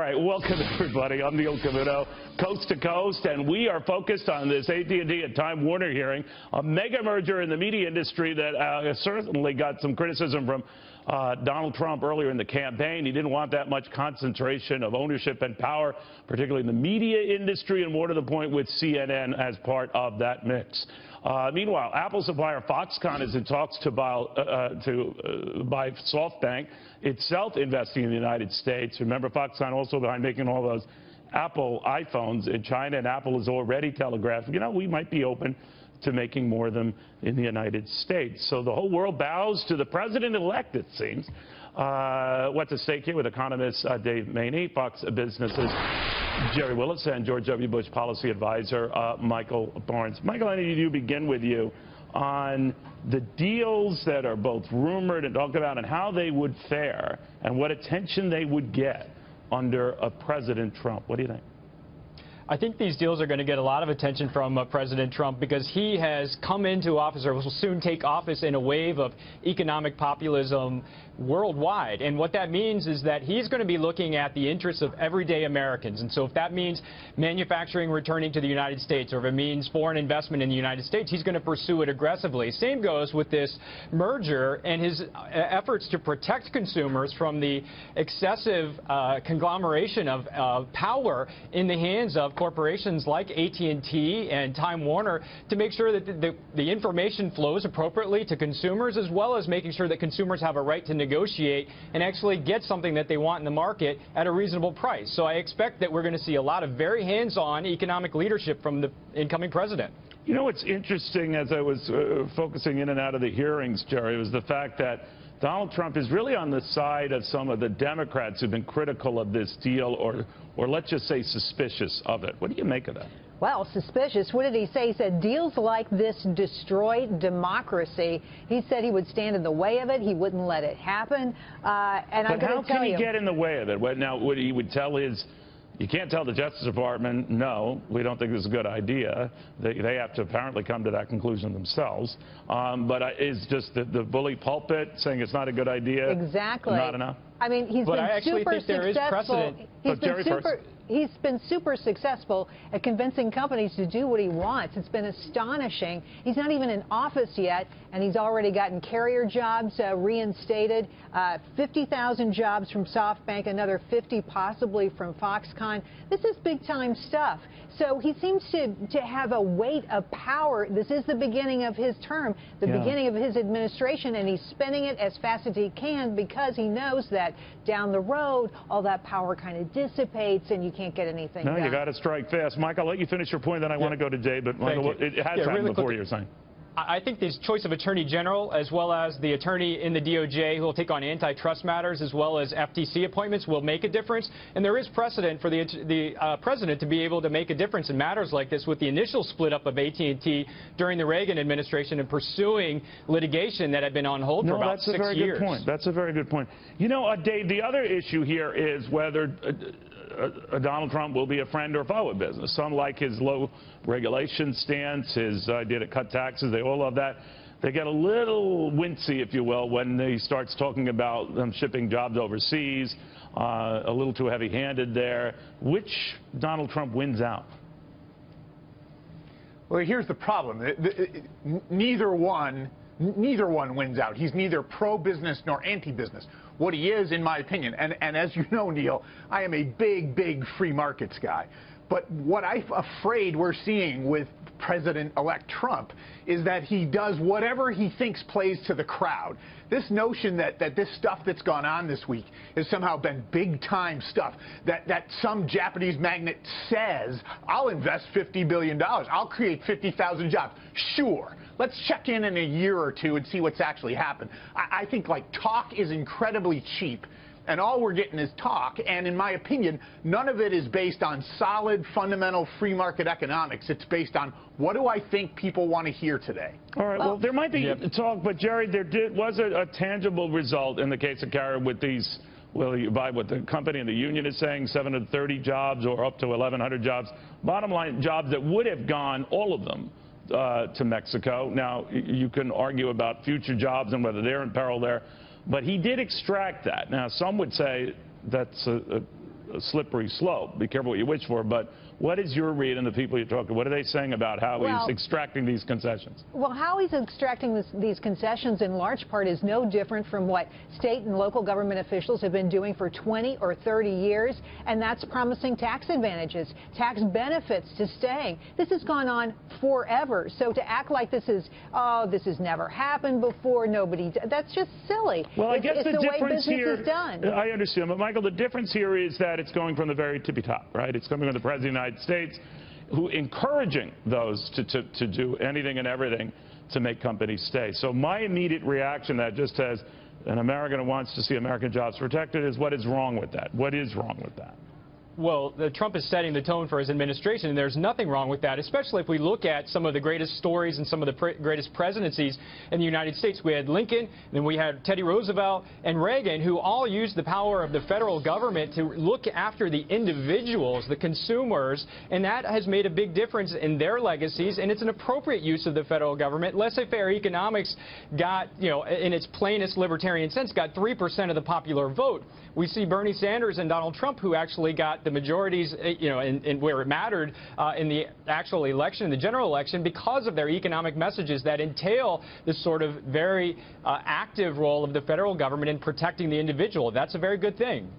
right, welcome everybody. I'm Neil Cavuto, coast to coast, and we are focused on this AT&T and Time Warner hearing, a mega merger in the media industry that certainly got some criticism from Donald Trump earlier in the campaign. He didn't want that much concentration of ownership and power, particularly in the media industry, and more to the point with CNN as part of that mix. Meanwhile, Apple supplier Foxconn is in talks to buy SoftBank, itself investing in the United States. Remember, Foxconn also behind making all those Apple iPhones in China, and Apple has already telegraphed, you know, we might be open to making more of them in the United States. So the whole world bows to the president-elect, it seems. What's at stake here with economist Dave Maney, Fox Business's Gerri Willis, and George W. Bush policy advisor Michael Barnes. Michael, I need to begin with you on the deals that are both rumored and talked about and how they would fare and what attention they would get under a President Trump. What do you think? I think these deals are going to get a lot of attention from President Trump because he has come into office, or will soon take office, in a wave of economic populism worldwide. And what that means is that he's going to be looking at the interests of everyday Americans. And so if that means manufacturing returning to the United States, or if it means foreign investment in the United States, he's going to pursue it aggressively. Same goes with this merger and his efforts to protect consumers from the excessive conglomeration of power in the hands of corporations like AT&T and Time Warner, to make sure that the information flows appropriately to consumers, as well as making sure that consumers have a right to negotiate and actually get something that they want in the market at a reasonable price. So I expect that we're going to see a lot of very hands-on economic leadership from the incoming president. You know what's interesting, as I was focusing in and out of the hearings, Gerri, was the fact that Donald Trump is really on the side of some of the Democrats who've been critical of this deal, or let's just say suspicious of it. What do you make of that? Well, suspicious. What did he say? He said deals like this destroy democracy. He said he would stand in the way of it. He wouldn't let it happen. And I'm going to tell you. But how can he get in the way of it? Now, what he would tell his... You can't tell the Justice Department, no, we don't think this is a good idea. They have to apparently come to that conclusion themselves. But is just the bully pulpit saying it's not a good idea exactly not enough? I mean, he's been super successful. He's been super successful at convincing companies to do what he wants. It's been astonishing. He's not even in office yet, and he's already gotten carrier jobs reinstated, 50,000 jobs from SoftBank, another 50 possibly from Foxconn. This is big-time stuff. So he seems to have a weight of power. This is the beginning of his term, the beginning of his administration, and he's spending it as fast as he can because he knows that down the road, all that power kind of dissipates and you can't get anything done. No, you got to strike fast. Mike, I'll let you finish your point, then I want to go to Jay, but Michael, it has happened really before you're saying. I think this choice of Attorney General, as well as the attorney in the DOJ who will take on antitrust matters, as well as FTC appointments, will make a difference. And there is precedent for the president to be able to make a difference in matters like this, with the initial split up of AT&T during the Reagan administration and pursuing litigation that had been on hold for about 6 years. That's a very good point. You know, Dave, the other issue here is whether Donald Trump will be a friend or foe of business. Some like his low regulation stance, his idea to cut taxes. They all love that. They get a little wincy, if you will, when he starts talking about them shipping jobs overseas, a little too heavy-handed there. Which Donald Trump wins out? Well, here's the problem. Neither one wins out. He's neither pro-business nor anti-business. What he is, in my opinion, and as you know, Neil, I am a big free markets guy. But what I'm afraid we're seeing with President-elect Trump is that he does whatever he thinks plays to the crowd. This notion that this stuff that's gone on this week has somehow been big-time stuff, that some Japanese magnate says, I'll invest $50 billion, I'll create 50,000 jobs. Sure. Let's check in a year or two and see what's actually happened. I think, like, talk is incredibly cheap. And all we're getting is talk, and in my opinion, none of it is based on solid, fundamental free market economics. It's based on what do I think people want to hear today. All right, well, there might be talk, but Gerri, there was a tangible result in the case of Carrier with these, well, you buy what the company and the union is saying, 730 jobs or up to 1,100 jobs. Bottom line, jobs that would have gone, all of them, to Mexico. Now, you can argue about future jobs and whether they're in peril there. But he did extract that. Now, some would say that's slippery slope. Be careful what you wish for. But what is your read on the people you talk to? What are they saying about how he's extracting these concessions? Well, how he's extracting these concessions in large part is no different from what state and local government officials have been doing for 20 or 30 years, and that's promising tax advantages, tax benefits to staying. This has gone on forever. So to act like this is, oh, this has never happened before, that's just silly. Well, I guess the difference here, is done. I understand, but Michael, the difference here is that it's going from the very tippy top, right? It's coming from the President of the United States, who encouraging those to do anything and everything to make companies stay. So my immediate reaction that just as an American who wants to see American jobs protected is, what is wrong with that? What is wrong with that? Well, Trump is setting the tone for his administration, and there's nothing wrong with that, especially if we look at some of the greatest stories and some of the greatest presidencies in the United States. We had Lincoln, then we had Teddy Roosevelt and Reagan, who all used the power of the federal government to look after the individuals, the consumers, and that has made a big difference in their legacies, and it's an appropriate use of the federal government. Laissez-faire economics got, in its plainest libertarian sense, got 3% of the popular vote. We see Bernie Sanders and Donald Trump, who actually got the majorities, in where it mattered in the actual election, the general election, because of their economic messages that entail this sort of very active role of the federal government in protecting the individual. That's a very good thing.